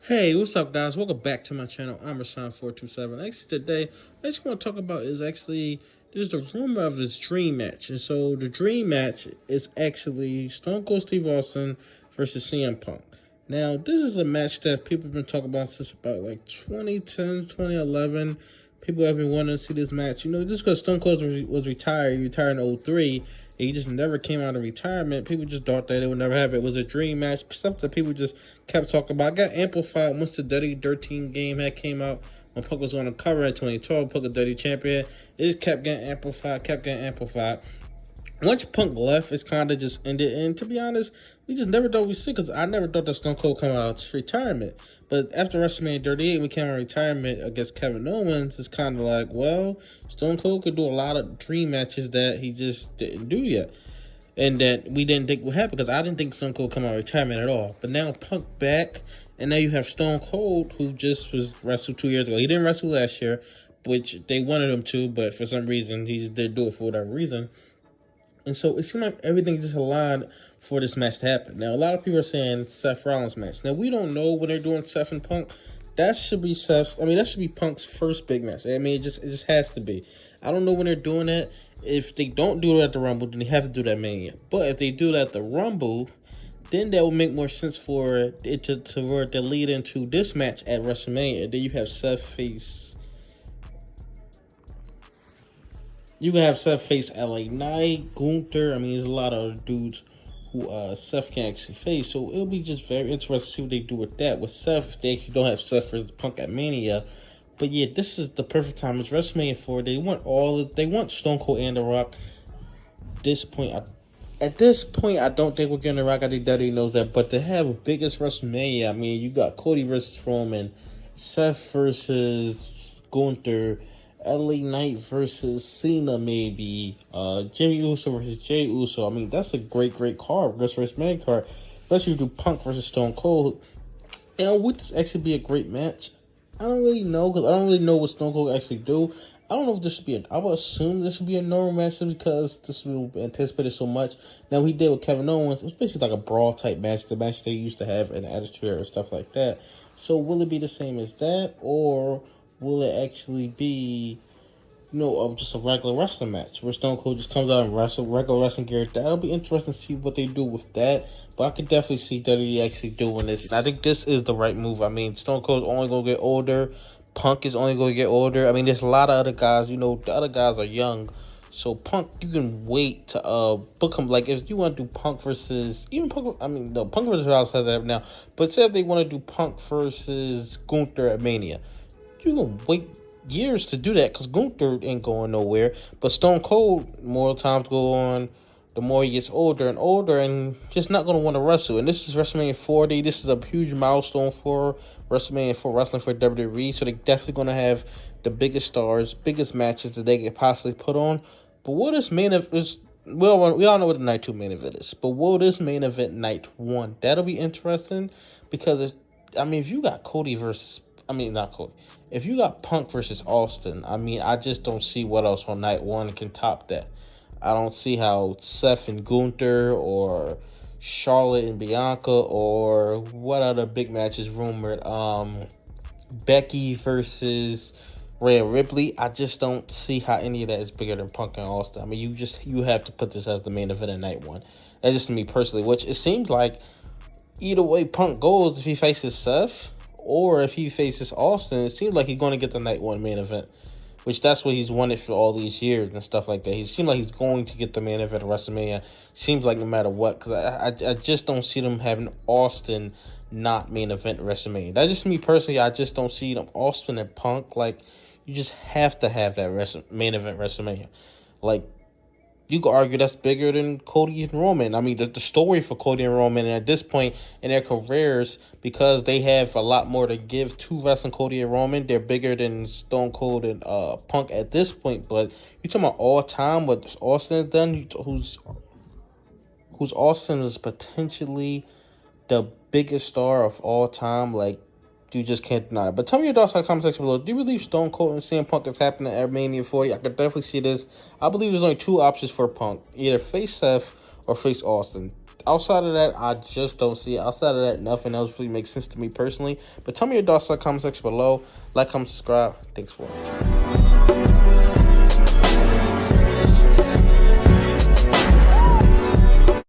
Hey, what's up, guys? Welcome back to my channel. I'm Rashawn427. Actually, today, I just want to talk about there's the rumor of this dream match. And so, the dream match is actually Stone Cold Steve Austin versus CM Punk. Now, this is a match that people have been talking about since about like 2010, 2011. People have been wanting to see this match. Just because Stone Cold was retired, he retired in 03, and he just never came out of retirement. People just thought that it would never happen. It was a dream match. Stuff that people just kept talking about. Got amplified once the Dirty 13 game had came out. When Punk was on the cover in 2012, Punk a Dirty Champion. It just kept getting amplified. Once Punk left, it's kind of just ended. And to be honest, we just never thought we'd see, because I never thought that Stone Cold come out of retirement. But after WrestleMania 38, we came out of retirement against Kevin Owens. It's kind of like, well, Stone Cold could do a lot of dream matches that he just didn't do yet. And that we didn't think would happen, because I didn't think Stone Cold would come out of retirement at all. But now Punk back, and now you have Stone Cold, who just was wrestled 2 years ago. He didn't wrestle last year, which they wanted him to, but for some reason, he just didn't do it for whatever reason. And so it seemed like everything just aligned for this match to happen. Now, a lot of people are saying Seth Rollins match. Now, we don't know when they're doing Seth and Punk. That should be Punk's first big match. I mean, it just has to be. I don't know when they're doing that. If they don't do it at the Rumble, then they have to do that Mania. But if they do it at the Rumble, then that would make more sense for it to lead into this match at WrestleMania. Then you have Seth face. You can have Seth face LA Knight, Gunther. I mean, there's a lot of dudes who Seth can actually face. So it'll be just very interesting to see what they do with that. With Seth, if they actually don't have Seth versus Punk at Mania. But yeah, this is the perfect time. It's WrestleMania 4. They want Stone Cold and The Rock. At this point, I don't think we're getting The Rock. I think Daddy knows that. But to have a biggest WrestleMania, I mean, you got Cody versus Roman, Seth versus Gunther, LA Knight versus Cena, maybe. Jimmy Uso versus Jey Uso. I mean, that's a great card. That's WrestleMania card. Especially if you do Punk versus Stone Cold. Would this actually be a great match? I don't really know, because I don't really know what Stone Cold actually do. I don't know if this should be I would assume this would be a normal match, because this will be anticipated so much. Now, he did with Kevin Owens. It was basically like a brawl type match, the match they used to have in the Attitude Era and stuff like that. So will it be the same as that, or will it actually be, of just a regular wrestling match where Stone Cold just comes out and regular wrestling gear? That'll be interesting to see what they do with that. But I could definitely see WWE actually doing this. And I think this is the right move. I mean, Stone Cold's only going to get older. Punk is only going to get older. I mean, there's a lot of other guys. The other guys are young. So Punk, you can wait to book him. Like, if you want to do Punk versus Punk versus Rollins has that now. But say if they want to do Punk versus Gunther at Mania, you can wait years to do that, because Gunther ain't going nowhere. But Stone Cold, more times go on, the more he gets older and just not going to want to wrestle. And this is WrestleMania 40. This is a huge milestone for WrestleMania 4 wrestling for WWE. So they're definitely going to have the biggest stars, biggest matches that they could possibly put on. But what this main event is, we all know what the night 2 main event is. But will this main event night 1? That'll be interesting, because if you got not Cody. If you got Punk versus Austin, I just don't see what else on night 1 can top that. I don't see how Seth and Gunther, or Charlotte and Bianca, or what other big matches rumored. Becky versus Rhea Ripley. I just don't see how any of that is bigger than Punk and Austin. You have to put this as the main event at night 1. That's just me personally, which it seems like either way Punk goes, if he faces Seth or if he faces Austin, it seems like he's going to get the night 1 main event, which that's what he's wanted for all these years and stuff like that. He seems like he's going to get the main event of WrestleMania. Seems like no matter what, because I just don't see them having Austin not main event WrestleMania. That's just me personally. I just don't see them Austin and Punk. Like, you just have to have that main event WrestleMania. Like, you could argue that's bigger than Cody and Roman. The story for Cody and Roman, and at this point in their careers, because they have a lot more to give to wrestling Cody and Roman, they're bigger than Stone Cold and Punk at this point. But you're talking about all time, what Austin has done, who's Austin is potentially the biggest star of all time. Like, you just can't deny it. But tell me your thoughts in the comment section below. Do you believe Stone Cold and CM Punk is happening at Mania 40? I could definitely see this. I believe there's only 2 options for Punk. Either face Seth or face Austin. outside of that, I just don't see it. Outside of that, nothing else really makes sense to me personally. But tell me your thoughts in the comment section below. Like, comment, subscribe. Thanks for watching.